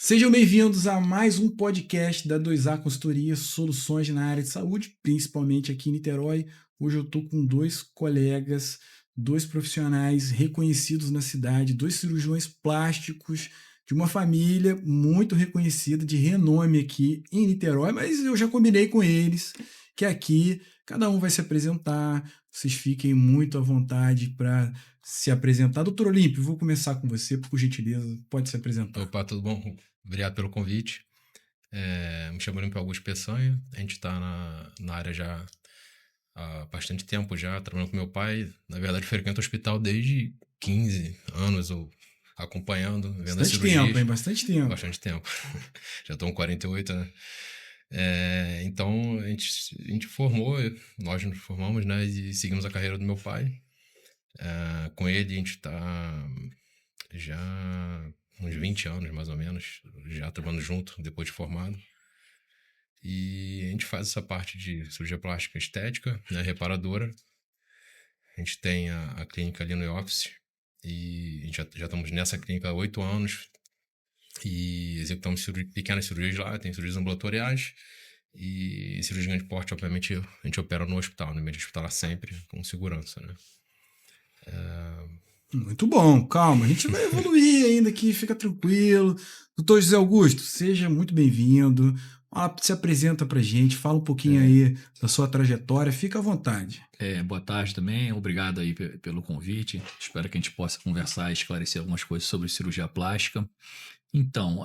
Sejam bem-vindos a mais um podcast da 2A Consultoria Soluções na área de saúde, principalmente aqui em Niterói. Hoje eu estou com dois colegas, dois profissionais reconhecidos na cidade, dois cirurgiões plásticos de uma família muito reconhecida, de renome aqui em Niterói, mas eu já combinei com eles que aqui cada um vai se apresentar, vocês fiquem muito à vontade para se apresentar. Doutor Olímpio, vou começar com você, por gentileza, pode se apresentar. Opa, tudo bom? Obrigado pelo convite. Me chamo Olímpio Augusto Peçanha. A gente está na área já há bastante tempo já, trabalhando com meu pai. Na verdade, frequento o hospital desde 15 anos, ou acompanhando, vendo as Bastante tempo, hein? cirurgias. Bastante tempo. Bastante tempo. Já estou com 48, né? Então, a gente formou, nós nos formamos, né? E seguimos a carreira do meu pai. Com ele, a gente está já uns 20 anos, mais ou menos, já trabalhando junto, depois de formado. E a gente faz essa parte de cirurgia plástica estética, né, reparadora. A gente tem a clínica ali no office e a gente já estamos nessa clínica há 8 anos e executamos pequenas cirurgias lá, tem cirurgias ambulatoriais e cirurgia de grande porte, obviamente, a gente opera no hospital, no meio hospitalar sempre, com segurança, né? Muito bom, calma, a gente vai evoluir ainda aqui, fica tranquilo. Doutor José Augusto, seja muito bem-vindo. Se apresenta pra gente, fala um pouquinho aí da sua trajetória, fica à vontade. Boa tarde também, obrigado aí pelo convite. Espero que a gente possa conversar e esclarecer algumas coisas sobre cirurgia plástica. Então,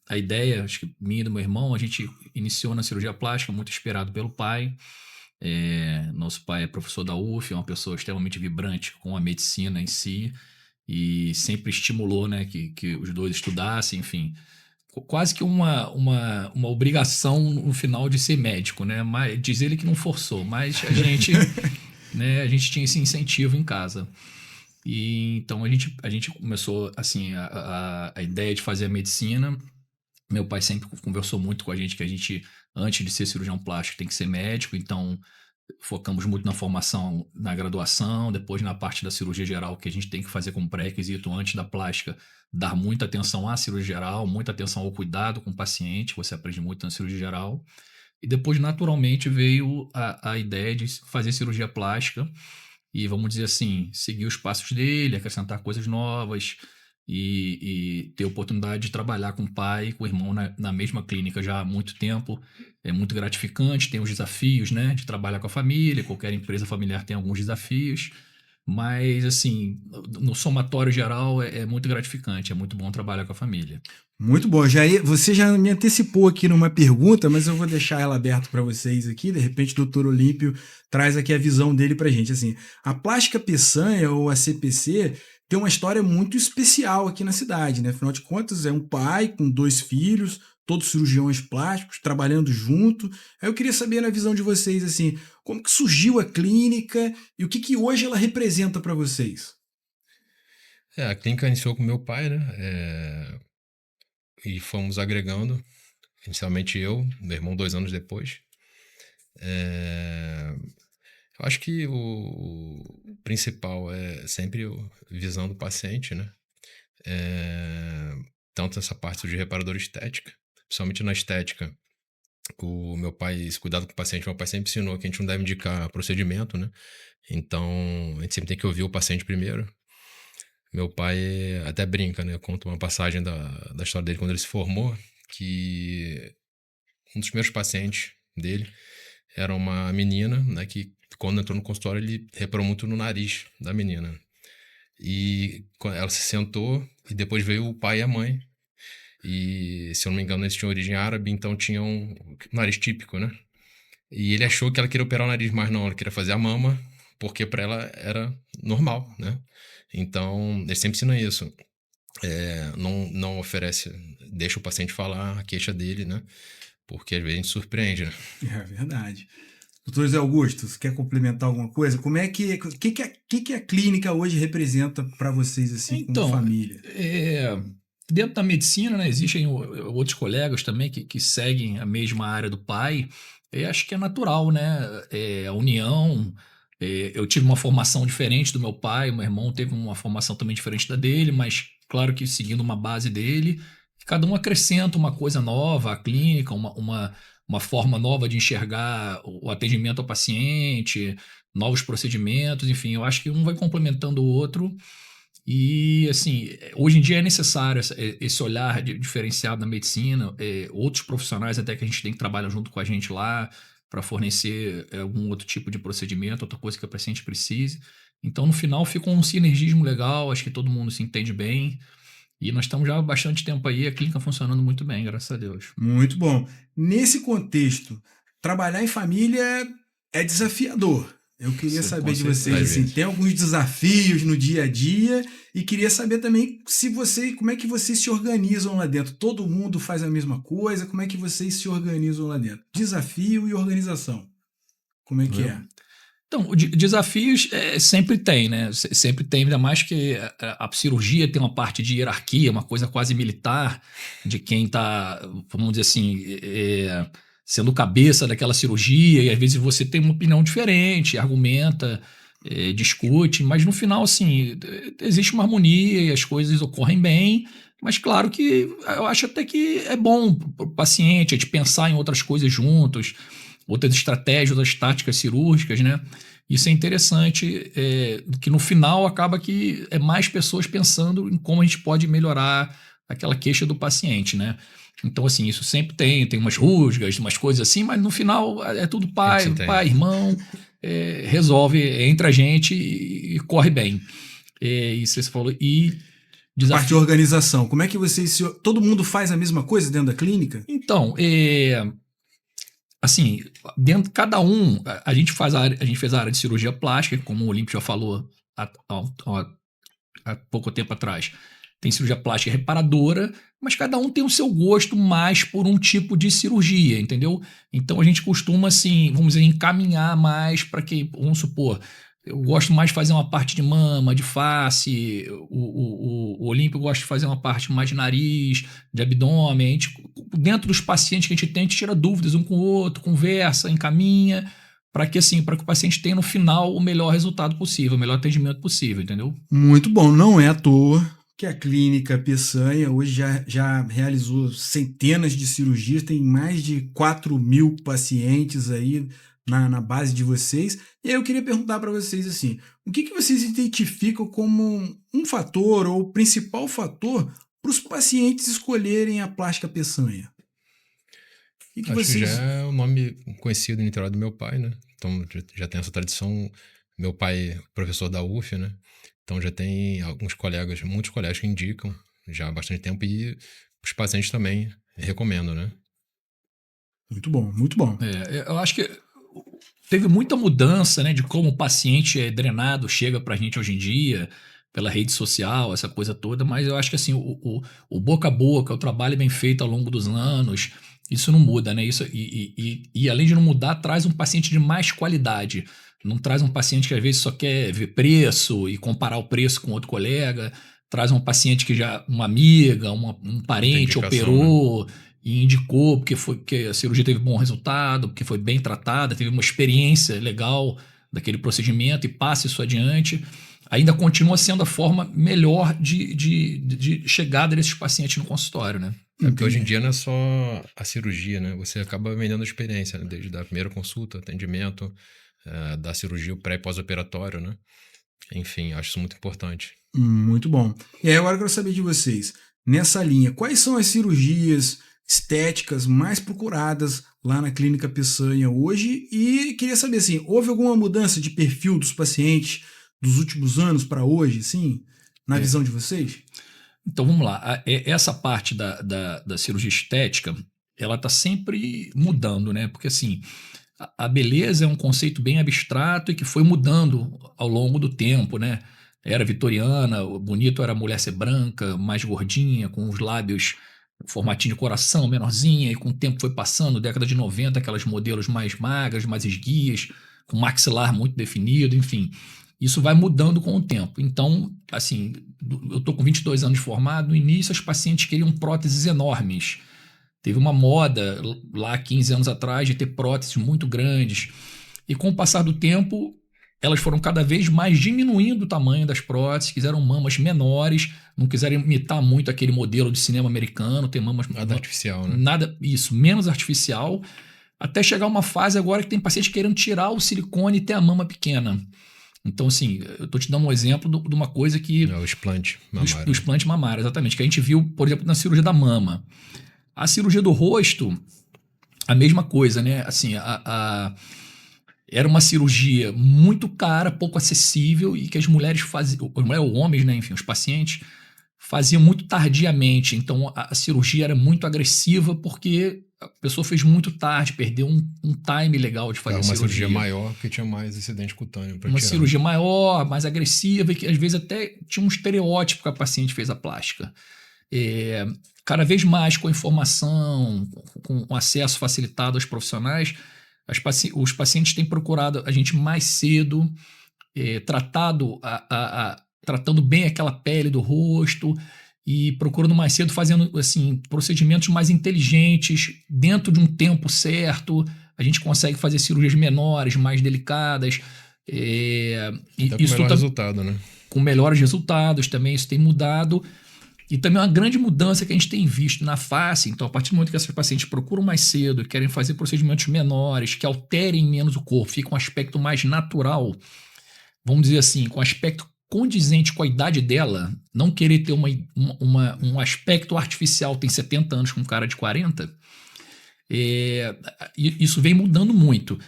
a ideia, acho que minha e do meu irmão, a gente iniciou na cirurgia plástica, muito inspirado pelo pai. Nosso pai é professor da UF, é uma pessoa extremamente vibrante com a medicina em si e sempre estimulou, né, que os dois estudassem, enfim. Quase que uma obrigação no final de ser médico, né? Mas diz ele que não forçou, mas a gente, né, a gente tinha esse incentivo em casa. E então a gente começou assim a ideia de fazer a medicina. Meu pai sempre conversou muito com a gente que a gente, antes de ser cirurgião plástico, tem que ser médico, então focamos muito na formação, na graduação, depois na parte da cirurgia geral, que a gente tem que fazer como pré-requisito antes da plástica, dar muita atenção à cirurgia geral, muita atenção ao cuidado com o paciente, você aprende muito na cirurgia geral. E depois, naturalmente, veio a ideia de fazer cirurgia plástica e, vamos dizer assim, seguir os passos dele, acrescentar coisas novas e ter a oportunidade de trabalhar com o pai e com o irmão na mesma clínica já há muito tempo. É muito gratificante, tem os desafios, né, de trabalhar com a família, qualquer empresa familiar tem alguns desafios, mas, assim, no somatório geral é muito gratificante, é muito bom trabalhar com a família. Muito bom. Você já me antecipou aqui numa pergunta, mas eu vou deixar ela aberta para vocês aqui. De repente, o doutor Olímpio traz aqui a visão dele para a gente. Assim, a Plástica Peçanha, ou a CPC, tem uma história muito especial aqui na cidade, né? Afinal de contas, é um pai com dois filhos, todos cirurgiões plásticos, trabalhando junto. Aí eu queria saber, na visão de vocês, assim, como que surgiu a clínica e o que hoje ela representa para vocês? A clínica iniciou com meu pai, né? E fomos agregando, inicialmente eu, meu irmão 2 anos depois. Eu acho que o principal é sempre a visão do paciente, né? Tanto essa parte de reparador estética, principalmente na estética. O meu pai, esse cuidado com o paciente, meu pai sempre ensinou que a gente não deve indicar procedimento, né? Então, a gente sempre tem que ouvir o paciente primeiro. Meu pai até brinca, né? Conta uma passagem da história dele quando ele se formou, que um dos primeiros pacientes dele era uma menina, né? Que quando entrou no consultório ele reparou muito no nariz da menina. E ela se sentou e depois veio o pai e a mãe. E, se eu não me engano, eles tinham origem árabe, então tinham um nariz típico, né? E ele achou que ela queria operar o nariz, mas não, ela queria fazer a mama, porque para ela era normal, né? Então, ele sempre ensina isso. Não oferece, deixa o paciente falar a queixa dele, né? Porque às vezes a gente surpreende, né? É verdade. Doutor José Augusto, você quer complementar alguma coisa? Como é que a clínica hoje representa para vocês, assim, como Então, família? dentro da medicina, né, existem outros colegas também que seguem a mesma área do pai. Acho que é natural, né? A união. Eu tive uma formação diferente do meu pai, meu irmão teve uma formação também diferente da dele, mas claro que seguindo uma base dele. Cada um acrescenta uma coisa nova à clínica, uma forma nova de enxergar o atendimento ao paciente, novos procedimentos, enfim, eu acho que um vai complementando o outro. E, assim, hoje em dia é necessário esse olhar diferenciado da medicina, outros profissionais até que a gente tem que trabalhar junto com a gente lá para fornecer algum outro tipo de procedimento, outra coisa que o paciente precise. Então, no final, fica um sinergismo legal, acho que todo mundo se entende bem. E nós estamos já há bastante tempo aí, a clínica funcionando muito bem, graças a Deus. Muito bom. Nesse contexto, trabalhar em família é desafiador. Eu queria Sim, saber com de vocês, certeza. assim, tem alguns desafios no dia a dia e queria saber também como é que vocês se organizam lá dentro. Todo mundo faz a mesma coisa? Como é que vocês se organizam lá dentro? Desafio e organização. Como é que é? Então, desafios sempre tem, né? Sempre tem, ainda mais que a cirurgia tem uma parte de hierarquia, uma coisa quase militar, de quem está, vamos dizer assim, sendo cabeça daquela cirurgia, e às vezes você tem uma opinião diferente, argumenta, discute, mas no final, assim, existe uma harmonia e as coisas ocorrem bem, mas claro que eu acho até que é bom para o paciente a gente pensar em outras coisas juntos, outras estratégias, outras táticas cirúrgicas, né? Isso é interessante, que no final acaba que é mais pessoas pensando em como a gente pode melhorar aquela queixa do paciente, né? Então, assim, isso sempre tem umas rusgas, umas coisas assim, mas no final é tudo pai, irmão, resolve entre a gente e corre bem. Isso você falou. E a parte de organização, como é que vocês... Todo mundo faz a mesma coisa dentro da clínica? Então, assim, dentro cada um, a gente fez a área de cirurgia plástica, como o Olímpio já falou há pouco tempo atrás. Tem cirurgia plástica reparadora, mas cada um tem o seu gosto mais por um tipo de cirurgia, entendeu? Então a gente costuma, assim, vamos dizer, encaminhar mais para que, vamos supor, eu gosto mais de fazer uma parte de mama, de face, o Olímpio gosta de fazer uma parte mais de nariz, de abdômen. A gente, dentro dos pacientes que a gente tem, a gente tira dúvidas um com o outro, conversa, encaminha, para que o paciente tenha no final o melhor resultado possível, o melhor atendimento possível, entendeu? Muito bom, não é à toa que a clínica Peçanha hoje já realizou centenas de cirurgias, tem mais de 4.000 pacientes aí na base de vocês. E aí eu queria perguntar para vocês assim, o que vocês identificam como um fator ou o principal fator para os pacientes escolherem a plástica Peçanha? Acho que já é o nome conhecido em Niterói do meu pai, né? Então já tem essa tradição. Meu pai é professor da UF, né? Então já tem muitos colegas que indicam já há bastante tempo e os pacientes também recomendam, né? Muito bom, muito bom. Eu acho que teve muita mudança, né, de como o paciente é drenado, chega pra gente hoje em dia, pela rede social, essa coisa toda, mas eu acho que assim, o boca a boca, o trabalho bem feito ao longo dos anos, isso não muda, né? Isso, e além de não mudar, traz um paciente de mais qualidade. Não traz um paciente que às vezes só quer ver preço e comparar o preço com outro colega. Traz um paciente que já, uma amiga, um parente operou, né? E indicou porque a cirurgia teve bom resultado, porque foi bem tratada, teve uma experiência legal daquele procedimento e passa isso adiante. Ainda continua sendo a forma melhor de chegada desses pacientes no consultório, né? Porque hoje em dia não é só a cirurgia, né? Você acaba vendendo a experiência, né? Desde a primeira consulta, atendimento, da cirurgia, o pré e pós-operatório, né? Enfim, acho isso muito importante. Muito bom. E aí agora eu quero saber de vocês, nessa linha, quais são as cirurgias estéticas mais procuradas lá na Clínica Peçanha hoje? E queria saber, assim, houve alguma mudança de perfil dos pacientes dos últimos anos para hoje, assim, na visão de vocês? Então vamos lá, essa parte da cirurgia estética, ela está sempre mudando, né? Porque assim, a beleza é um conceito bem abstrato e que foi mudando ao longo do tempo, né? Era vitoriana, o bonito era a mulher ser branca, mais gordinha, com os lábios formatinho de coração, menorzinha, e com o tempo foi passando, década de 90, aquelas modelos mais magras, mais esguias, com maxilar muito definido, enfim. Isso vai mudando com o tempo. Então, assim, eu estou com 22 anos de formado, no início as pacientes queriam próteses enormes. Teve uma moda lá 15 anos atrás de ter próteses muito grandes. E com o passar do tempo, elas foram cada vez mais diminuindo o tamanho das próteses, quiseram mamas menores, não quiseram imitar muito aquele modelo de cinema americano, ter mamas... Nada artificial, né? Nada, isso, menos artificial, até chegar uma fase agora que tem pacientes querendo tirar o silicone e ter a mama pequena. Então, assim, eu tô te dando um exemplo de uma coisa que... O explante mamário. O explante mamário, exatamente, que a gente viu, por exemplo, na cirurgia da mama. A cirurgia do rosto, a mesma coisa, né? Assim, era uma cirurgia muito cara, pouco acessível e que as mulheres faziam, ou homens, né? Enfim, os pacientes faziam muito tardiamente. Então, a cirurgia era muito agressiva porque a pessoa fez muito tarde, perdeu um time legal de fazer a cirurgia. Uma cirurgia maior porque tinha mais acidente cutâneo para tirar. Uma cirurgia maior, mais agressiva, e que às vezes até tinha um estereótipo que a paciente fez a plástica. Cada vez mais com a informação, com o acesso facilitado aos profissionais, os pacientes têm procurado a gente mais cedo, tratando bem aquela pele do rosto e procurando mais cedo, fazendo assim, procedimentos mais inteligentes, dentro de um tempo certo. A gente consegue fazer cirurgias menores, mais delicadas. Com melhor resultado, né? Com melhores resultados também, isso tem mudado. E também uma grande mudança que a gente tem visto na face. Então, a partir do momento que essas pacientes procuram mais cedo, querem fazer procedimentos menores, que alterem menos o corpo, fica um aspecto mais natural, vamos dizer assim, com aspecto condizente com a idade dela, não querer ter um aspecto artificial, tem 70 anos com um cara de 40, isso vem mudando muito.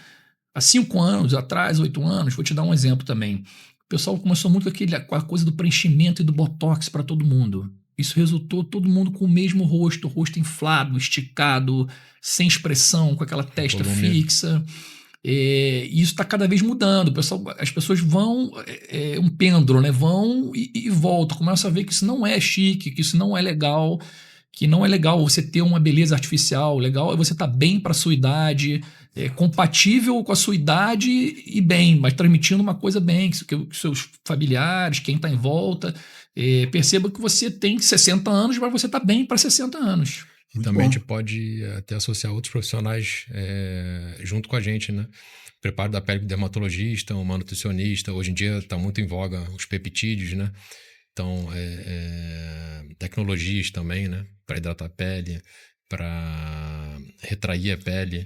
Há 5 anos atrás, 8 anos, vou te dar um exemplo também. O pessoal começou muito com a coisa do preenchimento e do botox para todo mundo. Isso resultou todo mundo com o mesmo rosto, rosto inflado, esticado, sem expressão, com aquela testa fixa. E isso está cada vez mudando. As pessoas vão, um pêndulo, né? Vão e voltam. Começam a ver que isso não é chique, que isso não é legal, que não é legal você ter uma beleza artificial. Legal é você estar bem para a sua idade, compatível com a sua idade e bem, mas transmitindo uma coisa bem, que seus familiares, quem está em volta, perceba que você tem 60 anos, mas você está bem para 60 anos. E também a gente pode até associar outros profissionais junto com a gente, né? Preparo da pele do dermatologista, uma nutricionista. Hoje em dia está muito em voga os peptídeos, né? Então, tecnologias também, né? Para hidratar a pele, para retrair a pele.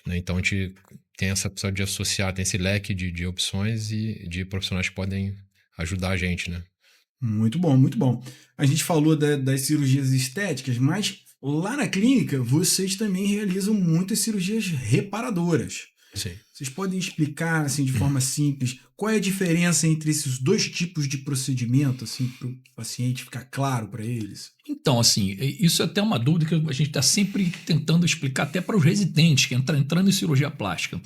Né? Então, a gente tem essa opção de associar, tem esse leque de opções e de profissionais que podem ajudar a gente, né? Muito bom, muito bom. A gente falou das cirurgias estéticas, mas lá na clínica vocês também realizam muitas cirurgias reparadoras. Sim. Vocês podem explicar assim, de forma simples qual é a diferença entre esses dois tipos de procedimento, assim, para o paciente ficar claro para eles? Então, assim, isso é até uma dúvida que a gente está sempre tentando explicar até para os residentes que estão entrando em cirurgia plástica.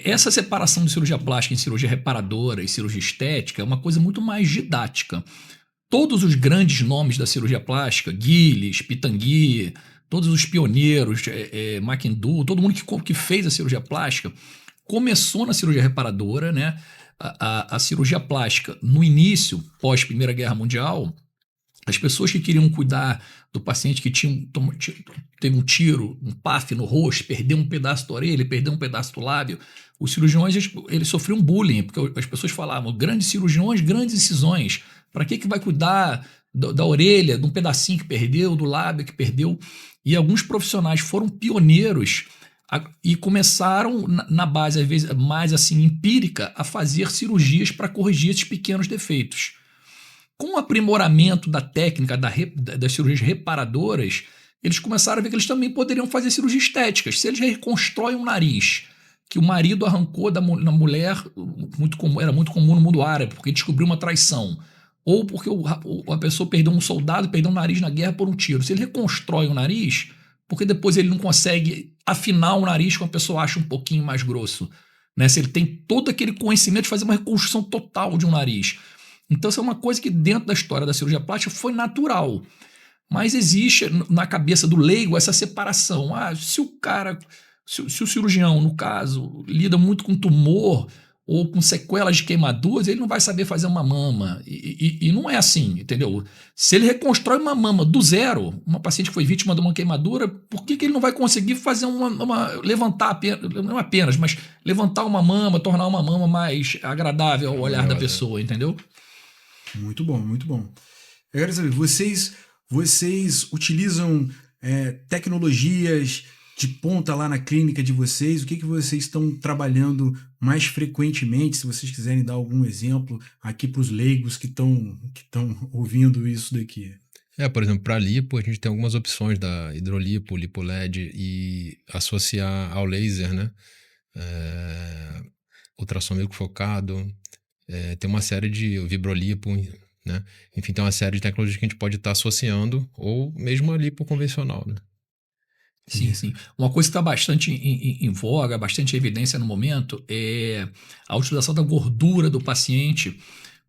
Essa separação de cirurgia plástica em cirurgia reparadora e cirurgia estética é uma coisa muito mais didática. Todos os grandes nomes da cirurgia plástica, Gilles, Pitangui, todos os pioneiros, Mackendu, todo mundo que fez a cirurgia plástica, começou na cirurgia reparadora, né? A cirurgia plástica, no início, pós Primeira Guerra Mundial, as pessoas que queriam cuidar do paciente que teve um tiro, um PAF no rosto, perdeu um pedaço da orelha, perdeu um pedaço do lábio, os cirurgiões eles sofriam bullying, porque as pessoas falavam, grandes cirurgiões, grandes incisões, para que vai cuidar da orelha, de um pedacinho que perdeu, do lábio que perdeu? E alguns profissionais foram pioneiros e começaram, na base, às vezes, mais assim, empírica, a fazer cirurgias para corrigir esses pequenos defeitos. Com o aprimoramento da técnica das cirurgias reparadoras, eles começaram a ver que eles também poderiam fazer cirurgias estéticas. Se eles reconstroem um nariz que o marido arrancou na mulher, era muito comum no mundo árabe, porque descobriu uma traição, ou porque a pessoa perdeu um soldado, perdeu um nariz na guerra por um tiro. Se ele reconstrói o nariz, porque depois ele não consegue afinar o nariz que uma pessoa acha um pouquinho mais grosso, né? Se ele tem todo aquele conhecimento de fazer uma reconstrução total de um nariz. Então, isso é uma coisa que dentro da história da cirurgia plástica foi natural. Mas existe na cabeça do leigo essa separação. Se o cirurgião, no caso, lida muito com tumor ou com sequelas de queimaduras, ele não vai saber fazer uma mama. E não é assim, entendeu? Se ele reconstrói uma mama do zero, uma paciente que foi vítima de uma queimadura, por que ele não vai conseguir fazer levantar, não apenas, mas levantar uma mama, tornar uma mama mais agradável ao olhar da pessoa, entendeu? Muito bom, muito bom. Eu quero saber, vocês utilizam tecnologias de ponta lá na clínica de vocês? O que vocês estão trabalhando mais frequentemente? Se vocês quiserem dar algum exemplo aqui para os leigos que estão ouvindo isso daqui. Por exemplo, para lipo, a gente tem algumas opções da hidrolipo, lipo-LED e associar ao laser, né? Ultrassom microfocado, tem uma série de vibrolipo, né? Enfim, tem uma série de tecnologias que a gente pode estar associando ou mesmo a lipo convencional, né? Sim, sim. Uma coisa que está bastante em voga, bastante evidência no momento, é a utilização da gordura do paciente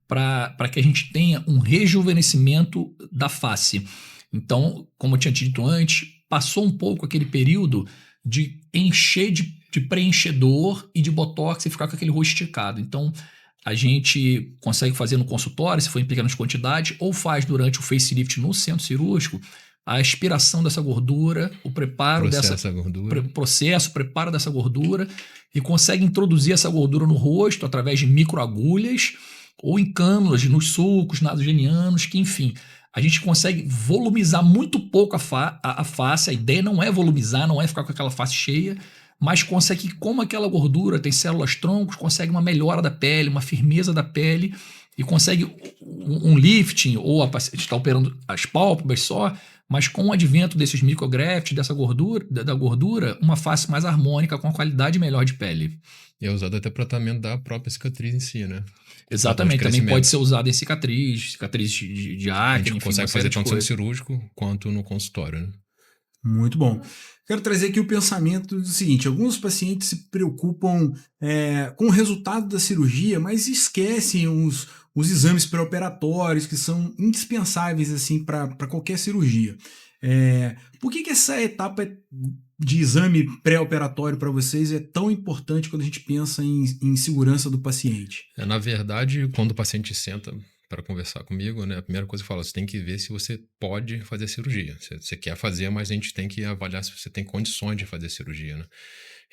para que a gente tenha um rejuvenescimento da face. Então, como eu tinha dito antes, passou um pouco aquele período de encher de preenchedor e de botox e ficar com aquele rosto esticado. Então, a gente consegue fazer no consultório, se for em pequenas quantidades, ou faz durante o facelift no centro cirúrgico, a aspiração dessa gordura, o preparo preparo dessa gordura, e consegue introduzir essa gordura no rosto através de microagulhas ou em cânulas nos sulcos nasogenianos, que enfim, a gente consegue volumizar muito pouco a face. A ideia não é volumizar, não é ficar com aquela face cheia, mas consegue, como aquela gordura tem células troncos, consegue uma melhora da pele, uma firmeza da pele, e consegue um lifting, ou a paciente está operando as pálpebras só, mas com o advento desses micrografts, da gordura, uma face mais harmônica, com a qualidade melhor de pele. E é usado até para tratamento da própria cicatriz em si, né? Exatamente, também pode ser usado em cicatriz de acne. A gente consegue fazer tanto no cirúrgico quanto no consultório, né? Muito bom. Quero trazer aqui o pensamento do seguinte: alguns pacientes se preocupam com o resultado da cirurgia, mas esquecem os exames pré-operatórios que são indispensáveis assim para qualquer cirurgia. Por que essa etapa de exame pré-operatório para vocês é tão importante quando a gente pensa em segurança do paciente? Na verdade, quando o paciente senta para conversar comigo, né, a primeira coisa que eu falo, você tem que ver se você pode fazer a cirurgia. Você quer fazer, mas a gente tem que avaliar se você tem condições de fazer a cirurgia, né?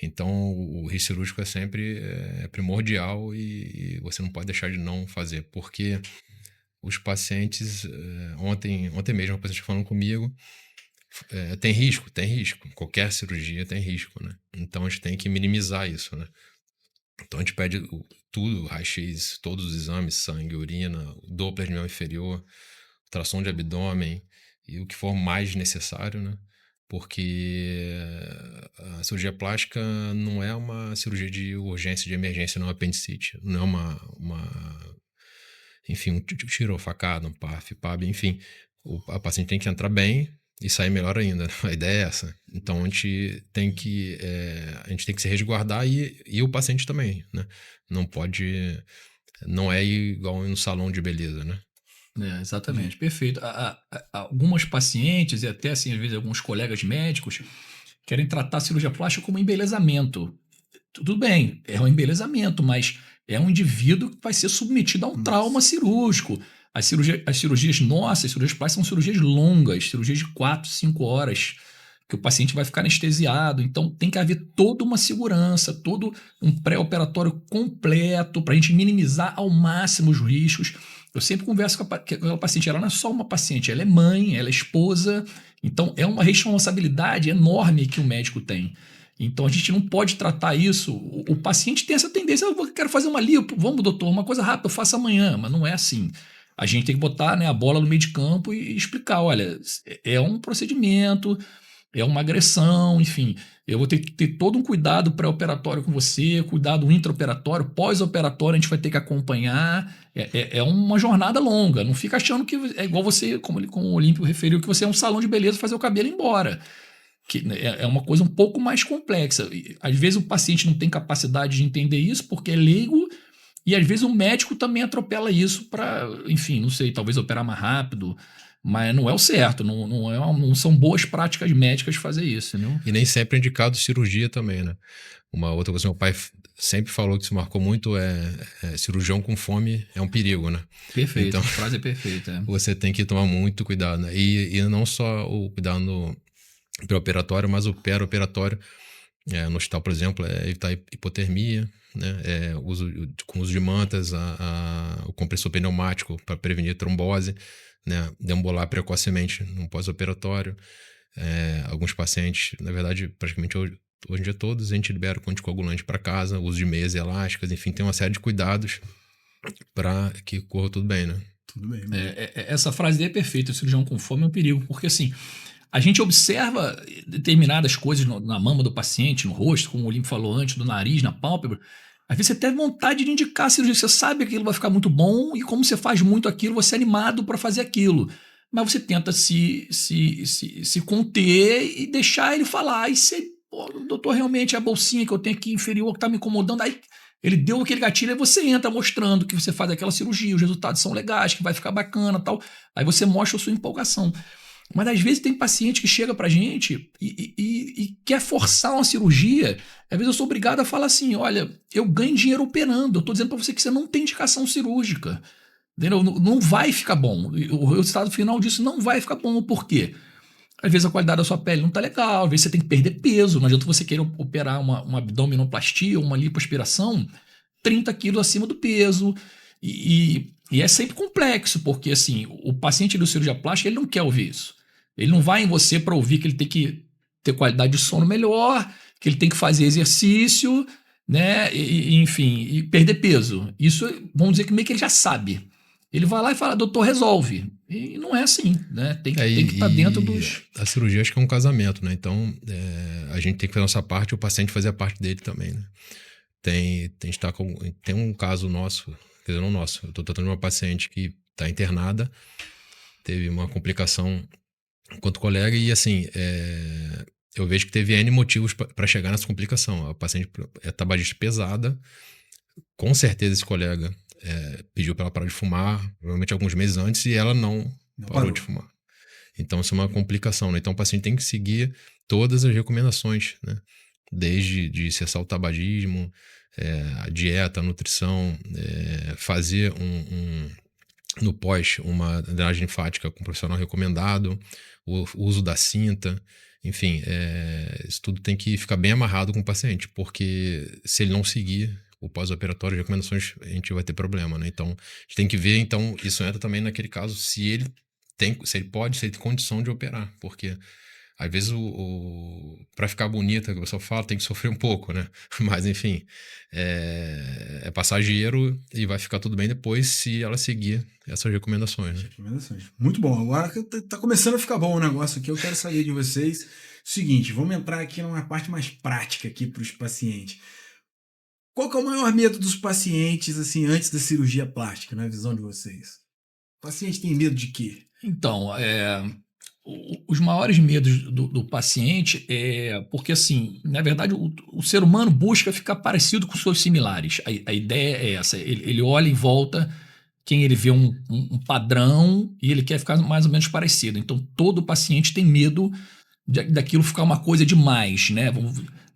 Então, o risco cirúrgico é sempre primordial e você não pode deixar de não fazer, porque os pacientes, ontem mesmo, uma paciente falando comigo, tem risco. Qualquer cirurgia tem risco, né? Então, a gente tem que minimizar isso, né? Então, a gente pede tudo, raio-x, todos os exames, sangue, urina, Doppler de membro inferior, ultrassom de abdômen e o que for mais necessário, né? Porque a cirurgia plástica não é uma cirurgia de urgência, de emergência, não é apendicite, não é enfim, um tiro, facada, um PAF, PAB, enfim. A paciente tem que entrar bem e sair melhor ainda. A ideia é essa. Então, a gente tem que se resguardar e o paciente também, né? Não é igual no salão de beleza, né? Exatamente, perfeito. Algumas pacientes e até assim, às vezes alguns colegas médicos querem tratar a cirurgia plástica como embelezamento. Tudo bem, é um embelezamento, mas é um indivíduo que vai ser submetido a um trauma cirúrgico. As cirurgias plásticas são cirurgias longas, cirurgias de 4, 5 horas, que o paciente vai ficar anestesiado. Então tem que haver toda uma segurança, todo um pré-operatório completo para a gente minimizar ao máximo os riscos. Eu sempre converso com aquela paciente, ela não é só uma paciente, ela é mãe, ela é esposa, então é uma responsabilidade enorme que o médico tem. Então a gente não pode tratar isso, o paciente tem essa tendência, eu quero fazer uma lipo, vamos doutor, uma coisa rápida, eu faço amanhã, mas não é assim. A gente tem que botar, né, a bola no meio de campo e explicar, olha, é um procedimento, é uma agressão, enfim, eu vou ter que ter todo um cuidado pré-operatório com você, cuidado intraoperatório, pós-operatório a gente vai ter que acompanhar, é uma jornada longa, não fica achando que é igual você, como o Olímpio referiu, que você é um salão de beleza fazer o cabelo e ir embora. Que é uma coisa um pouco mais complexa. Às vezes o paciente não tem capacidade de entender isso porque é leigo, e às vezes o médico também atropela isso para, enfim, não sei, talvez operar mais rápido, mas não é o certo, não são boas práticas médicas fazer isso, entendeu? E nem sempre é indicado cirurgia também, né? Uma outra coisa, meu pai sempre falou que isso marcou muito, cirurgião com fome é um perigo, né? Perfeito, Então, a frase é perfeita. você tem que tomar muito cuidado, né? E não só o cuidado no pré-operatório, mas o peri-operatório. No hospital, por exemplo, evitar hipotermia, né? Com uso de mantas, o compressor pneumático para prevenir trombose, né? Deambular precocemente no pós-operatório. Alguns pacientes, na verdade, praticamente hoje em dia todos, a gente libera o anticoagulante para casa, uso de meias elásticas, enfim, tem uma série de cuidados para que corra tudo bem, né? Tudo bem. Essa frase dele é perfeita, o cirurgião com fome é um perigo, porque assim, a gente observa determinadas coisas na mama do paciente, no rosto, como o Olímpio falou antes, do nariz, na pálpebra. Às vezes você tem vontade de indicar a cirurgia, você sabe que aquilo vai ficar muito bom e como você faz muito aquilo, você é animado para fazer aquilo. Mas você tenta se conter e deixar ele falar. E se, doutor, realmente a bolsinha que eu tenho aqui inferior que está me incomodando, aí ele deu aquele gatilho, aí você entra mostrando que você faz aquela cirurgia, os resultados são legais, que vai ficar bacana tal. Aí você mostra a sua empolgação. Mas às vezes tem paciente que chega pra gente e quer forçar uma cirurgia. Às vezes eu sou obrigado a falar assim, olha, eu ganho dinheiro operando, eu tô dizendo pra você que você não tem indicação cirúrgica. Entendeu? Não vai ficar bom. O resultado final disso não vai ficar bom. Por quê? Às vezes a qualidade da sua pele não tá legal, às vezes você tem que perder peso. Não adianta você querer operar uma abdominoplastia ou uma lipoaspiração 30 quilos acima do peso. E é sempre complexo, porque assim, o paciente do cirurgia plástica ele não quer ouvir isso. Ele não vai em você para ouvir que ele tem que ter qualidade de sono melhor, que ele tem que fazer exercício, né? Enfim, e perder peso. Isso, vamos dizer que meio que ele já sabe. Ele vai lá e fala, doutor, resolve. E não é assim, né? Tem que estar dentro dos... A cirurgia acho que é um casamento, né? Então, a gente tem que fazer a nossa parte e o paciente fazer a parte dele também, né? Tem um caso nosso, quer dizer, não nosso, eu estou tratando de uma paciente que está internada, teve uma complicação enquanto colega e, assim, eu vejo que teve N motivos para chegar nessa complicação. A paciente é tabagista pesada, com certeza esse colega pediu para ela parar de fumar, provavelmente alguns meses antes, e ela não parou de fumar. Então, isso é uma complicação, né? Então, o paciente tem que seguir todas as recomendações, né? Desde de cessar o tabagismo, a dieta, a nutrição, fazer no pós uma drenagem linfática com o profissional recomendado, o uso da cinta, enfim, isso tudo tem que ficar bem amarrado com o paciente, porque se ele não seguir o pós-operatório, as recomendações, a gente vai ter problema, né? Então, a gente tem que ver, então, isso entra também naquele caso, se ele tem condição de operar, porque às vezes para ficar bonita, que o pessoal fala, tem que sofrer um pouco, né? Mas, enfim, é passageiro e vai ficar tudo bem depois se ela seguir essas recomendações, né? Muito bom. Agora tá começando a ficar bom o negócio aqui. Eu quero saber de vocês. Seguinte, vamos entrar aqui numa parte mais prática aqui para os pacientes. Qual que é o maior medo dos pacientes, assim, antes da cirurgia plástica, na visão de vocês? O paciente tem medo de quê? Então, os maiores medos do paciente porque, assim, na verdade, o ser humano busca ficar parecido com seus similares. A ideia é essa. Ele olha em volta, quem ele vê um padrão e ele quer ficar mais ou menos parecido. Então, todo paciente tem medo daquilo ficar uma coisa demais, né?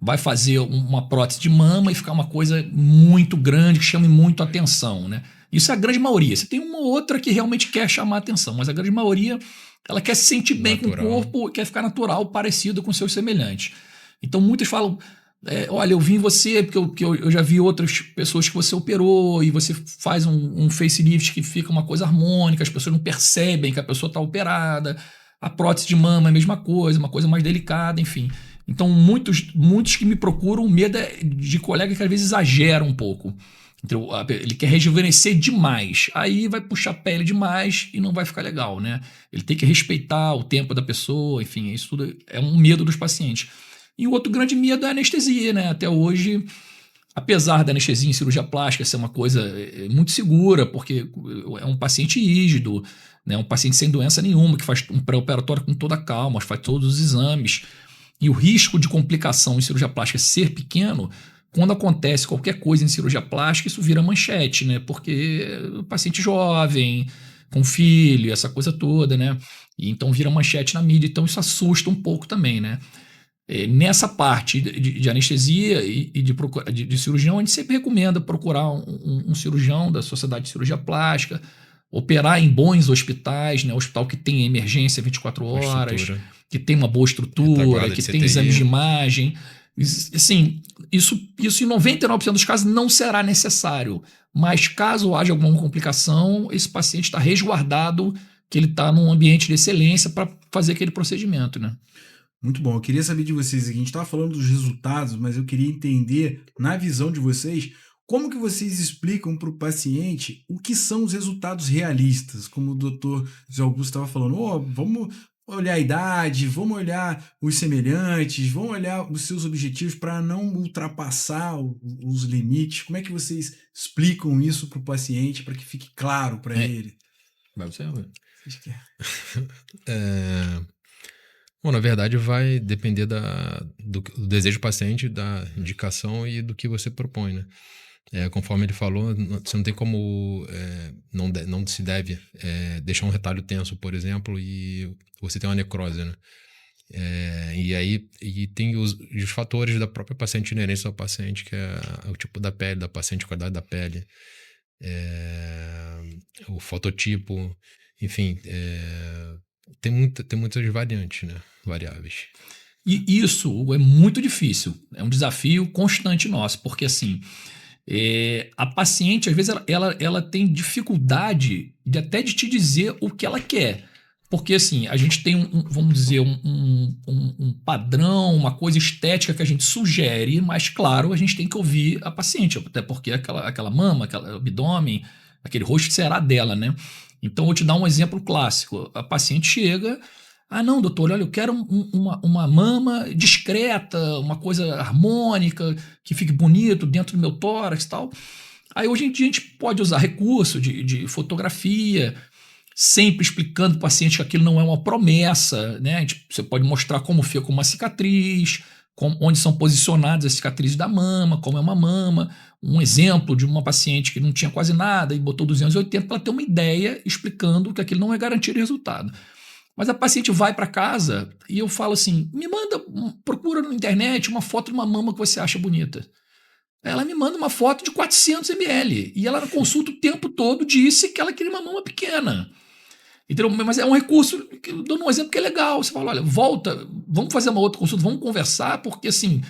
Vai fazer uma prótese de mama e ficar uma coisa muito grande, que chame muito atenção, né? Isso é a grande maioria. Você tem uma ou outra que realmente quer chamar atenção, mas a grande maioria, ela quer se sentir bem com o corpo, quer ficar natural, parecido com seus semelhantes. Então, muitos falam, olha, eu vi em você, porque eu já vi outras pessoas que você operou, e você faz um facelift que fica uma coisa harmônica, as pessoas não percebem que a pessoa está operada. A prótese de mama é a mesma coisa, uma coisa mais delicada, enfim. Então, muitos que me procuram, o medo é de colega que às vezes exagera um pouco. Então, ele quer rejuvenescer demais. Aí vai puxar a pele demais e não vai ficar legal, né? Ele tem que respeitar o tempo da pessoa, enfim, isso tudo é um medo dos pacientes. E o outro grande medo é a anestesia, né? Até hoje, apesar da anestesia em cirurgia plástica ser uma coisa muito segura, porque é um paciente rígido, né? Um paciente sem doença nenhuma, que faz um pré-operatório com toda a calma, faz todos os exames. E o risco de complicação em cirurgia plástica ser pequeno, quando acontece qualquer coisa em cirurgia plástica, isso vira manchete, né? Porque o paciente jovem, com filho, essa coisa toda, né? E então vira manchete na mídia, então isso assusta um pouco também, né? Nessa parte de anestesia e de cirurgião, a gente sempre recomenda procurar um cirurgião da Sociedade de Cirurgia Plástica, operar em bons hospitais, né? Hospital que tem emergência 24 horas, que tem uma boa estrutura, que tem exames de imagem. Assim, isso em 99% dos casos não será necessário, mas caso haja alguma complicação, esse paciente está resguardado, que ele está num ambiente de excelência para fazer aquele procedimento, né? Muito bom. Eu queria saber de vocês aqui, a gente estava falando dos resultados, mas eu queria entender, na visão de vocês, como que vocês explicam para o paciente o que são os resultados realistas? Como o doutor José Augusto estava falando, vamos olhar a idade, vamos olhar os semelhantes, vamos olhar os seus objetivos para não ultrapassar os limites. Como é que vocês explicam isso para o paciente para que fique claro para ele? Vai você, Rui. Bom, na verdade vai depender do desejo do paciente, da indicação e do que você propõe, né? Conforme ele falou, você não tem como, não se deve deixar um retalho tenso, por exemplo, e você tem uma necrose, né? E tem os fatores da própria paciente inerentes ao paciente, que é o tipo da pele da paciente, a qualidade da pele, o fototipo, enfim, tem muitas variantes, né? Variáveis. E isso é muito difícil, é um desafio constante nosso, porque assim, a paciente, às vezes, ela tem dificuldade até de te dizer o que ela quer. Porque assim, a gente tem vamos dizer, um padrão, uma coisa estética que a gente sugere, mas claro, a gente tem que ouvir a paciente, até porque aquela mama, aquele abdômen, aquele rosto será dela, né? Então, eu vou te dar um exemplo clássico. A paciente chega, não, doutor, olha, eu quero uma mama discreta, uma coisa harmônica, que fique bonito dentro do meu tórax e tal. Aí, hoje em dia, a gente pode usar recurso de fotografia, sempre explicando para o paciente que aquilo não é uma promessa, né? Você pode mostrar como fica uma cicatriz, onde são posicionadas as cicatrizes da mama, como é uma mama, um exemplo de uma paciente que não tinha quase nada e botou 280 para ela ter uma ideia explicando que aquilo não é garantia de resultado. Mas a paciente vai para casa e eu falo assim, procura na internet uma foto de uma mama que você acha bonita. Ela me manda uma foto de 400 ml e ela na consulta o tempo todo disse que ela queria uma mama pequena. Entendeu? Mas é um recurso, dando um exemplo que é legal. Você fala, olha, volta, vamos fazer uma outra consulta, vamos conversar, porque assim,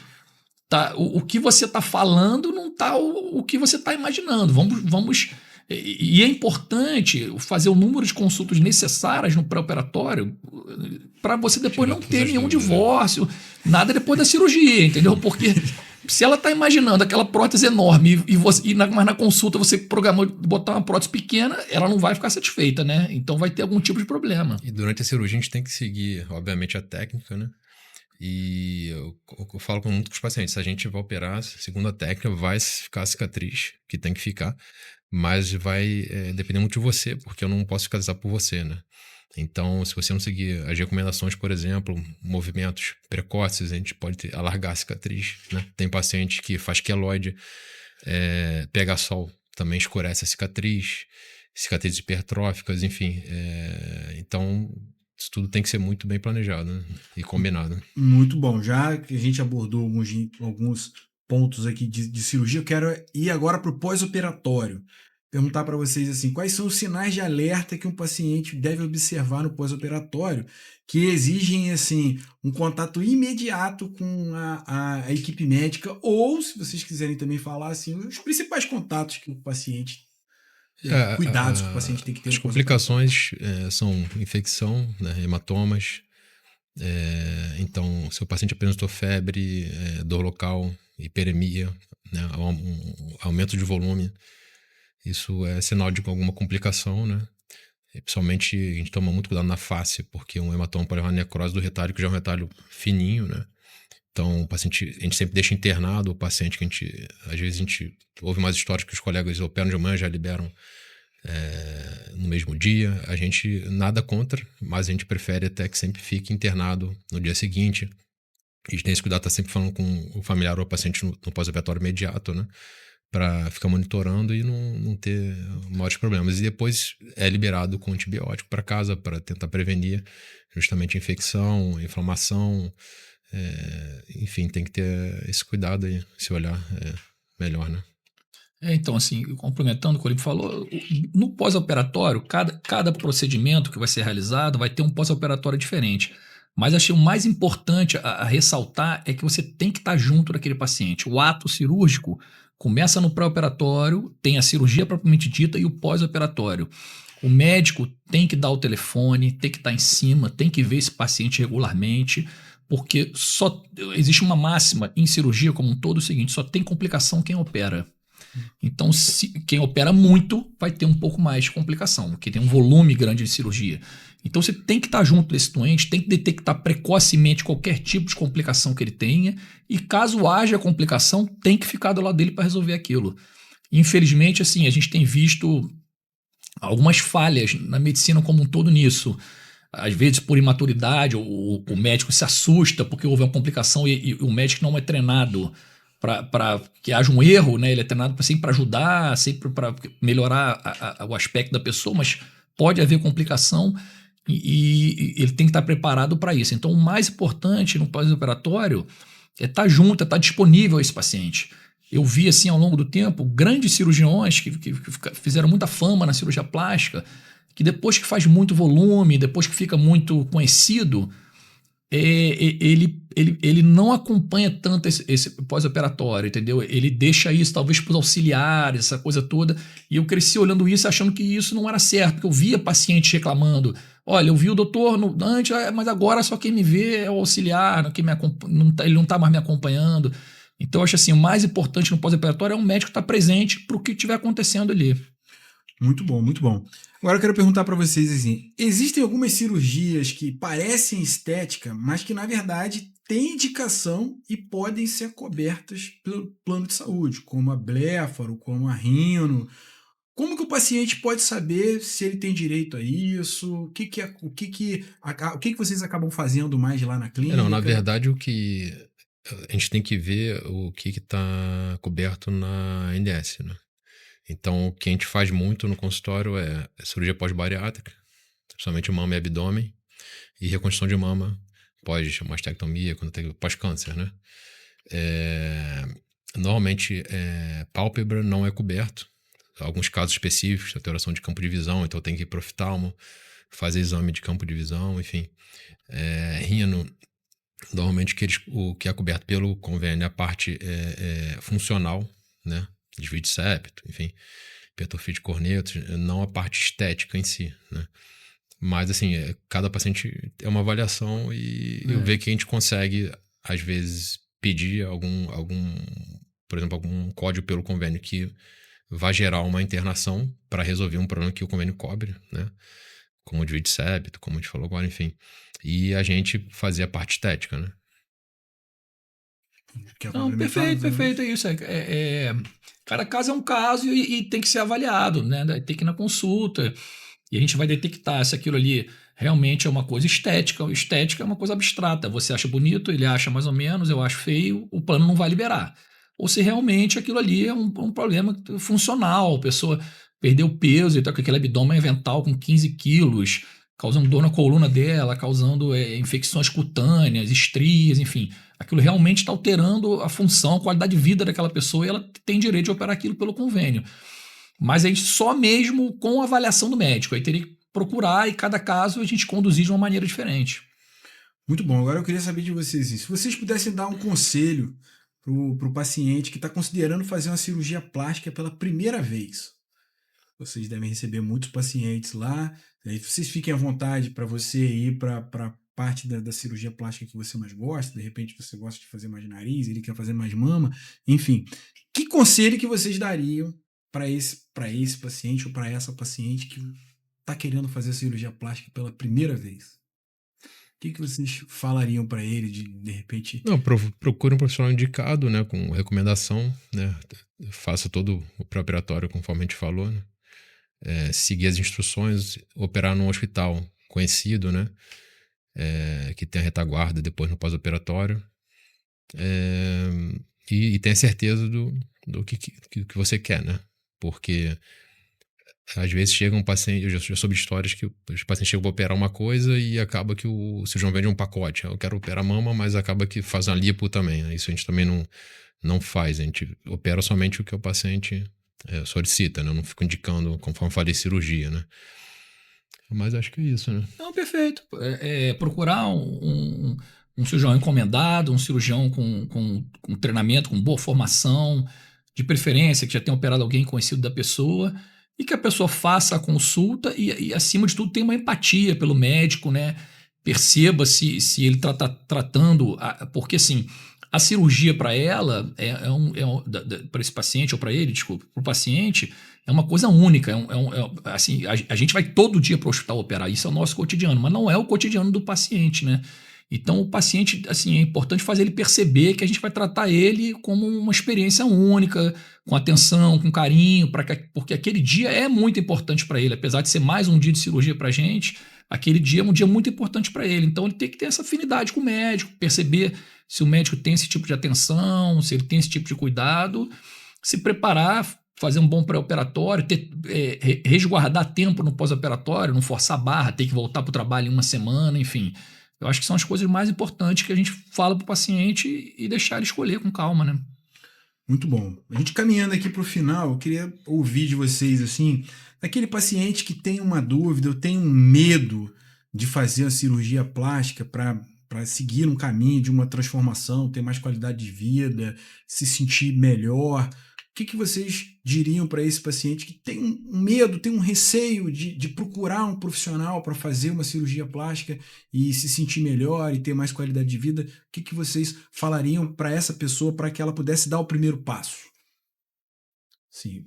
o que você está falando não está o que você está imaginando. Vamos. E é importante fazer o número de consultas necessárias no pré-operatório para você depois não ter nenhum divórcio, nada depois da cirurgia, entendeu? Porque se ela está imaginando aquela prótese enorme mas na consulta você programou botar uma prótese pequena, ela não vai ficar satisfeita, né? Então vai ter algum tipo de problema. E durante a cirurgia a gente tem que seguir, obviamente, a técnica, né? E eu falo muito com os pacientes, se a gente vai operar, segundo a técnica, vai ficar a cicatriz, que tem que ficar, mas vai depender muito de você, porque eu não posso cicatrizar por você, né? Então, se você não seguir as recomendações, por exemplo, movimentos precoces, a gente pode alargar a cicatriz, né? Tem paciente que faz queloide, pega sol, também escurece a cicatriz, cicatrizes hipertróficas, enfim. Então, isso tudo tem que ser muito bem planejado, né? E combinado. Muito bom. Já que a gente abordou alguns pontos aqui de cirurgia, eu quero ir agora para o pós-operatório. Perguntar para vocês assim, quais são os sinais de alerta que um paciente deve observar no pós-operatório que exigem assim um contato imediato com a equipe médica, ou se vocês quiserem também falar assim, os principais contatos que o paciente cuidados que o paciente tem que ter. As complicações são infecção, né, hematomas. Então, se o paciente apresentou febre, dor local, hiperemia, né, aumento de volume, isso é sinal de alguma complicação, né? E, principalmente, a gente toma muito cuidado na face, porque um hematoma pode levar a necrose do retalho, que já é um retalho fininho, né? Então, a gente sempre deixa internado o paciente, que às vezes a gente ouve umas histórias que os colegas operam de manhã, já liberam no mesmo dia. A gente nada contra, mas a gente prefere até que sempre fique internado no dia seguinte. A gente tem esse cuidado, tá sempre falando com o familiar ou o paciente no pós-operatório imediato, né? Para ficar monitorando e não ter maiores problemas. E depois é liberado com antibiótico para casa, para tentar prevenir justamente infecção, inflamação, Enfim, tem que ter esse cuidado aí, esse olhar melhor, né? Então, assim, complementando o que o Olimpio falou, no pós-operatório, cada procedimento que vai ser realizado vai ter um pós-operatório diferente. Mas achei o mais importante a ressaltar é que você tem que estar junto daquele paciente. O ato cirúrgico começa no pré-operatório, tem a cirurgia propriamente dita e o pós-operatório. O médico tem que dar o telefone, tem que estar em cima, tem que ver esse paciente regularmente, porque só existe uma máxima em cirurgia como um todo, o seguinte, só tem complicação quem opera. Então, quem opera muito vai ter um pouco mais de complicação, porque tem um volume grande de cirurgia. Então, você tem que estar junto desse doente, tem que detectar precocemente qualquer tipo de complicação que ele tenha, e caso haja complicação, tem que ficar do lado dele para resolver aquilo. Infelizmente, assim, a gente tem visto algumas falhas na medicina como um todo nisso. Às vezes, por imaturidade, o médico se assusta porque houve uma complicação e o médico não é treinado para que haja um erro, né? Ele é treinado sempre para ajudar, sempre para melhorar o aspecto da pessoa, mas pode haver complicação e ele tem que estar preparado para isso. Então, o mais importante no pós-operatório é estar junto, é estar disponível a esse paciente. Eu vi, assim, ao longo do tempo, grandes cirurgiões que fizeram muita fama na cirurgia plástica, que depois que faz muito volume, depois que fica muito conhecido, ele não acompanha tanto esse pós-operatório, entendeu? Ele deixa isso talvez para os auxiliares, essa coisa toda. E eu cresci olhando isso, achando que isso não era certo, porque eu via pacientes reclamando. Olha, eu vi o doutor antes, mas agora só quem me vê é o auxiliar, ele não está mais me acompanhando. Então, eu acho assim, o mais importante no pós-operatório é o médico estar presente para o que estiver acontecendo ali. Muito bom, muito bom. Agora eu quero perguntar para vocês assim, existem algumas cirurgias que parecem estética, mas que na verdade têm indicação e podem ser cobertas pelo plano de saúde, como a blefaro, como a rino. Como que o paciente pode saber se ele tem direito a isso? O que vocês acabam fazendo mais lá na clínica? Não, na verdade, a gente tem que ver o que está coberto na ANS, né? Então, o que a gente faz muito no consultório é cirurgia pós-bariátrica, principalmente mama e abdômen, e reconstrução de mama pós-mastectomia, pós-câncer, né? Normalmente, pálpebra não é coberto. Alguns casos específicos, alteração de campo de visão, então tem que ir para o oftalmo, fazer exame de campo de visão, enfim. Rino, normalmente o que é coberto pelo convênio é a parte funcional, né? Desvio de septo, enfim, hipertrofia de cornetos, não a parte estética em si, né? Mas, assim, cada paciente é uma avaliação e eu vejo que a gente consegue, às vezes, pedir por exemplo, algum código pelo convênio que vai gerar uma internação para resolver um problema que o convênio cobre, né? Como o desvio de septo, como a gente falou agora, enfim. E a gente fazer a parte estética, né? Não, perfeito, é isso. Cada caso é um caso e tem que ser avaliado, né? Tem que ir na consulta e a gente vai detectar se aquilo ali realmente é uma coisa estética. Estética é uma coisa abstrata. Você acha bonito, ele acha mais ou menos, eu acho feio, o plano não vai liberar. Ou se realmente aquilo ali é um problema funcional, a pessoa perdeu peso e tá com aquele abdômen avental com 15 quilos, causando dor na coluna dela, causando infecções cutâneas, estrias, enfim. Aquilo realmente está alterando a função, a qualidade de vida daquela pessoa e ela tem direito de operar aquilo pelo convênio. Mas aí só mesmo com a avaliação do médico. Aí teria que procurar e cada caso a gente conduzir de uma maneira diferente. Muito bom. Agora eu queria saber de vocês, se vocês pudessem dar um conselho para o paciente que está considerando fazer uma cirurgia plástica pela primeira vez. Vocês devem receber muitos pacientes lá. Aí vocês fiquem à vontade para você ir para parte da cirurgia plástica que você mais gosta. De repente você gosta de fazer mais nariz, ele quer fazer mais mama. Enfim, que conselho que vocês dariam para esse paciente ou para essa paciente que está querendo fazer a cirurgia plástica pela primeira vez? O que vocês falariam para ele de repente? Não, procure um profissional indicado, né, com recomendação, né, faça todo o pré-operatório conforme a gente falou, né, seguir as instruções, operar num hospital conhecido, né, que tenha retaguarda depois no pós-operatório, e tenha certeza do que você quer, né, porque às vezes chega um paciente, eu já soube de histórias que os pacientes chegam para operar uma coisa e acaba que o cirurgião vende um pacote. Eu quero operar mama, mas acaba que faz uma lipo também. Isso a gente também não faz. A gente opera somente o que o paciente solicita, né? Eu não fico indicando, conforme falei, cirurgia, né? Mas acho que é isso, né? Não, perfeito. Procurar um cirurgião encomendado, um cirurgião com treinamento, com boa formação, de preferência, que já tenha operado alguém conhecido da pessoa, e que a pessoa faça a consulta e acima de tudo, tenha uma empatia pelo médico, né? Perceba se ele está tratando. Porque, assim, a cirurgia para ela, para esse paciente, ou para ele, desculpa, para o paciente, é uma coisa única. Assim, a gente vai todo dia para o hospital operar, isso é o nosso cotidiano, mas não é o cotidiano do paciente, né? Então, o paciente, assim, é importante fazer ele perceber que a gente vai tratar ele como uma experiência única, com atenção, com carinho, porque aquele dia é muito importante para ele, apesar de ser mais um dia de cirurgia para a gente, aquele dia é um dia muito importante para ele. Então, ele tem que ter essa afinidade com o médico, perceber se o médico tem esse tipo de atenção, se ele tem esse tipo de cuidado, se preparar, fazer um bom pré-operatório, resguardar tempo no pós-operatório, não forçar a barra, ter que voltar para o trabalho em uma semana, enfim. Eu acho que são as coisas mais importantes que a gente fala para o paciente e deixar ele escolher com calma, né? Muito bom. A gente caminhando aqui para o final, eu queria ouvir de vocês, assim, daquele paciente que tem uma dúvida, eu tenho um medo de fazer a cirurgia plástica para seguir um caminho de uma transformação, ter mais qualidade de vida, se sentir melhor. O que vocês diriam para esse paciente que tem um medo, tem um receio de procurar um profissional para fazer uma cirurgia plástica e se sentir melhor e ter mais qualidade de vida? O que vocês falariam para essa pessoa para que ela pudesse dar o primeiro passo? Sim.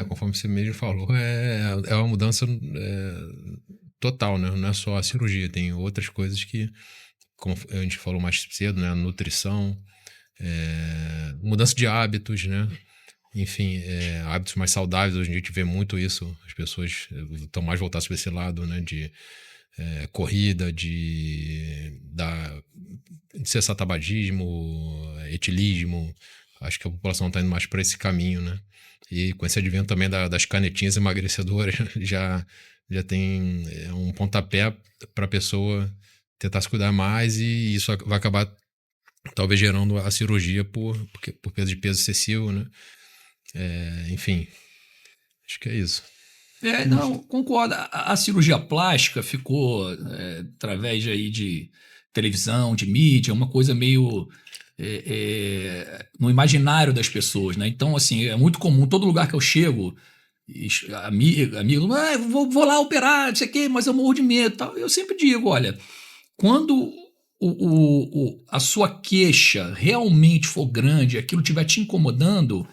Conforme você mesmo falou, é uma mudança total, né? Não é só a cirurgia, tem outras coisas que, como a gente falou mais cedo, né? A nutrição, mudança de hábitos, né? Enfim, hábitos mais saudáveis. Hoje em dia a gente vê muito isso. As pessoas estão mais voltadas para esse lado, né? De corrida, de cessar tabagismo, etilismo. Acho que a população está indo mais para esse caminho, né? E com esse advento também das canetinhas emagrecedoras, já tem um pontapé para a pessoa tentar se cuidar mais, e isso vai acabar talvez gerando a cirurgia por perda de peso excessivo, né? Enfim, acho que é isso. Não, concordo. A cirurgia plástica ficou, através aí de televisão, de mídia, uma coisa meio no imaginário das pessoas, né? Então, assim, é muito comum, todo lugar que eu chego, amigo, vou lá operar, não sei o quê, mas eu morro de medo. Tal. Eu sempre digo, olha, quando a sua queixa realmente for grande, aquilo estiver te incomodando,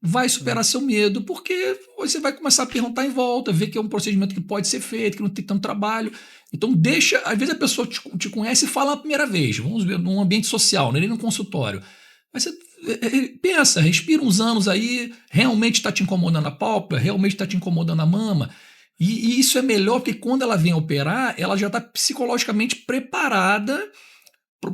vai superar seu medo, porque você vai começar a perguntar em volta, ver que é um procedimento que pode ser feito, que não tem tanto trabalho. Então deixa, às vezes a pessoa te conhece e fala a primeira vez, vamos ver, num ambiente social, nem no consultório. Mas você pensa, respira uns anos aí, realmente está te incomodando a pálpebra, realmente está te incomodando a mama. E isso é melhor porque quando ela vem operar, ela já está psicologicamente preparada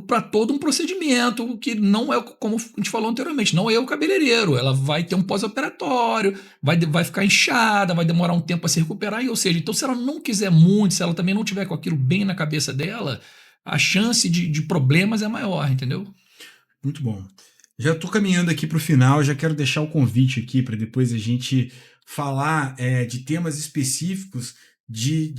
para todo um procedimento que não é, como a gente falou anteriormente, não é o cabeleireiro. Ela vai ter um pós-operatório, vai ficar inchada, vai demorar um tempo a se recuperar, ou seja, então se ela não quiser muito, se ela também não tiver com aquilo bem na cabeça dela, a chance de problemas é maior, entendeu? Muito bom. Já estou caminhando aqui para o final, já quero deixar o convite aqui para depois a gente falar de temas específicos de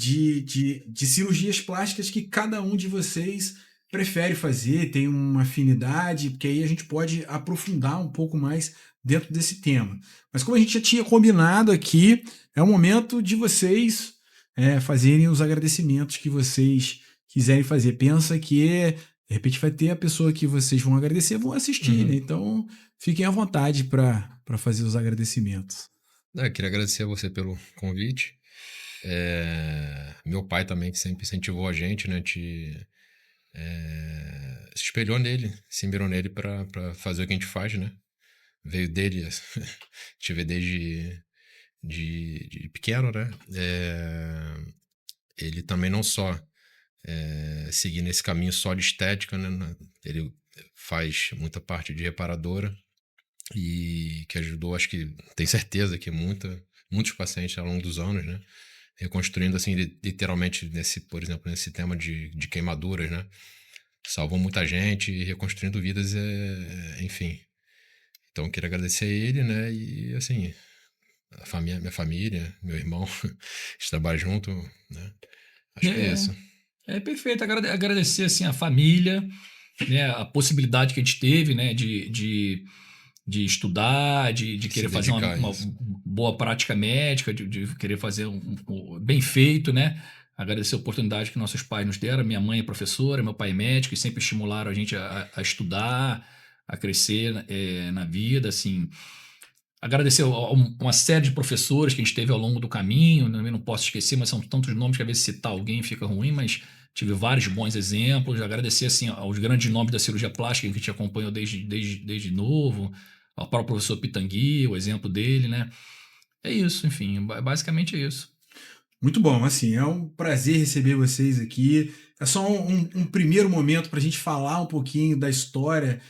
cirurgias plásticas que cada um de vocês prefere fazer, tem uma afinidade, porque aí a gente pode aprofundar um pouco mais dentro desse tema. Mas como a gente já tinha combinado aqui, é o momento de vocês fazerem os agradecimentos que vocês quiserem fazer. Pensa que, de repente, vai ter a pessoa que vocês vão agradecer, vão assistir, né? Então fiquem à vontade para fazer os agradecimentos. Eu queria agradecer a você pelo convite. Meu pai também, que sempre incentivou a gente, né? Se espelhou nele, se mirou nele para fazer o que a gente faz, né? Veio dele, a gente vê desde de pequeno, né? Ele também não só seguir nesse caminho só de estética, né? Ele faz muita parte de reparadora e que ajudou, acho que, tenho certeza que muita muitos pacientes ao longo dos anos, né? Reconstruindo, assim, literalmente, por exemplo, nesse tema de queimaduras, né? Salvou muita gente e reconstruindo vidas, enfim. Então, eu queria agradecer a ele, né? E, assim, minha família, meu irmão, a gente trabalha junto, né? Acho que é isso. É perfeito. Agradecer, assim, a família, né? A possibilidade que a gente teve, né? De estudar, de querer fazer uma boa prática médica, de querer fazer bem feito, né? Agradecer a oportunidade que nossos pais nos deram. Minha mãe é professora, meu pai é médico, e sempre estimularam a gente a estudar, a crescer na vida, assim. Agradecer uma série de professores que a gente teve ao longo do caminho, não posso esquecer, mas são tantos nomes que às vezes citar alguém fica ruim, mas tive vários bons exemplos. Agradecer assim, aos grandes nomes da cirurgia plástica que a gente acompanhou desde novo, ao próprio professor Pitangui, o exemplo dele, né? É isso, enfim, basicamente é isso. Muito bom, assim, é um prazer receber vocês aqui. É só um primeiro momento para a gente falar um pouquinho da história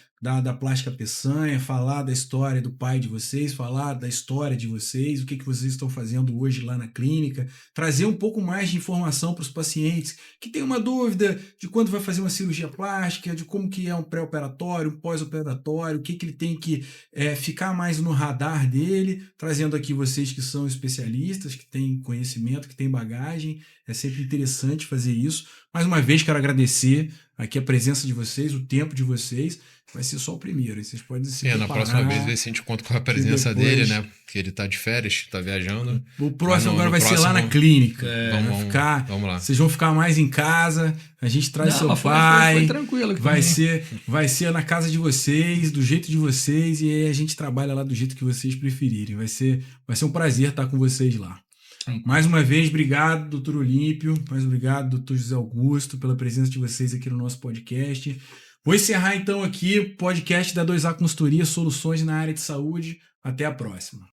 da Plástica Peçanha, falar da história do pai de vocês, falar da história de vocês, o que vocês estão fazendo hoje lá na clínica, trazer um pouco mais de informação para os pacientes que têm uma dúvida de quando vai fazer uma cirurgia plástica, de como que é um pré-operatório, um pós-operatório, o que ele tem que ficar mais no radar dele, trazendo aqui vocês que são especialistas, que têm conhecimento, que têm bagagem. É sempre interessante fazer isso. Mais uma vez quero agradecer aqui a presença de vocês, o tempo de vocês. Vai ser só o primeiro, e vocês podem se na próxima vez ver se a gente conta com a presença dele, né? Porque ele tá de férias, tá viajando. O próximo agora vai ser lá na clínica. Vamos lá. Vocês vão ficar mais em casa, a gente traz seu pai. Foi tranquilo. Vai ser na casa de vocês, do jeito de vocês, e aí a gente trabalha lá do jeito que vocês preferirem. Vai ser um prazer estar com vocês lá. Mais uma vez, obrigado, doutor Olímpio. Mais obrigado, doutor José Augusto, pela presença de vocês aqui no nosso podcast. Vou encerrar então aqui o podcast da 2A Consultoria, Soluções na Área de Saúde. Até a próxima.